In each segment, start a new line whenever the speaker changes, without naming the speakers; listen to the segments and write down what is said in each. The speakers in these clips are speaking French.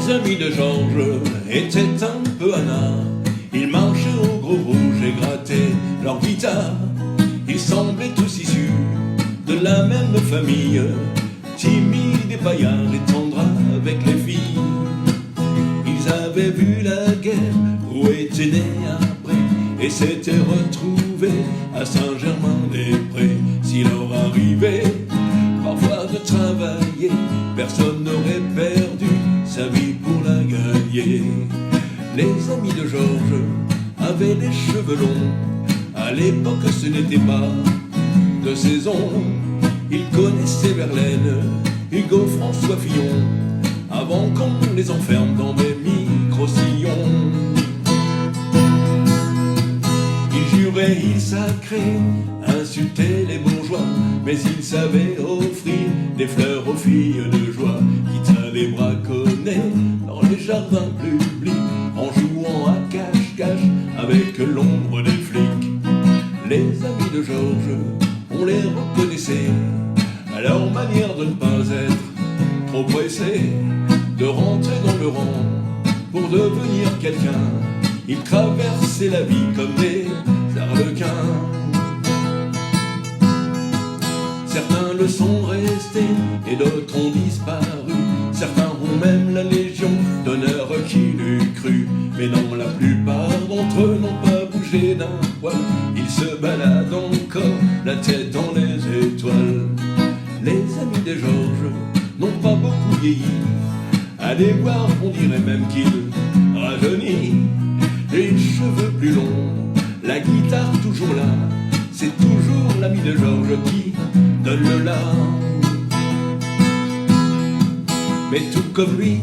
Les amis de Georges étaient un peu anards. Ils marchaient au gros rouge et grattaient leur guitare. Ils semblaient tous issus de la même famille, timides et paillards et tendres avec les filles. Ils avaient vu la guerre où étaient nés après et s'étaient retrouvés à Saint-Germain-des-Prés. S'il leur arrivait parfois de travailler, personne n'aurait perdu sa vie pour la gagner. Les amis de Georges avaient les cheveux longs. À l'époque ce n'était pas de saison. Ils connaissaient Verlaine, Hugo, François Fillon, avant qu'on les enferme dans des micro-sillons. Ils juraient, ils sacraient, insultaient les bourgeois, mais ils savaient offrir des fleurs aux filles de joie, quitte à les braconner dans les jardins publics, en jouant à cache-cache avec l'ombre des flics. Les amis de Georges, on les reconnaissait à leur manière de ne pas être trop pressés, de rentrer dans le rang pour devenir quelqu'un. Ils traversaient la vie comme des arlequins. Certains le sont restés et d'autres ont disparu. Certains ont même la légion d'honneur qui l'eût cru. Mais non, la plupart d'entre eux n'ont pas bougé d'un poil. Ils se baladent encore, la tête dans les étoiles. Les amis de Georges n'ont pas beaucoup vieilli. À les voir, on dirait même qu'ils rajeunissent. Les cheveux plus longs, la guitare toujours là. C'est toujours l'ami de Georges qui donne le la. Mais tout comme lui,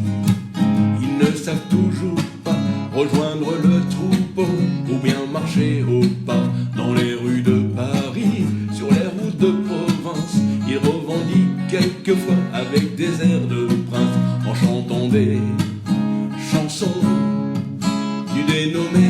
ils ne savent toujours pas rejoindre le troupeau ou bien marcher au pas dans les rues de Paris, sur les routes de province. Ils revendiquent quelquefois avec des airs de prince, en chantant des chansons du dénommé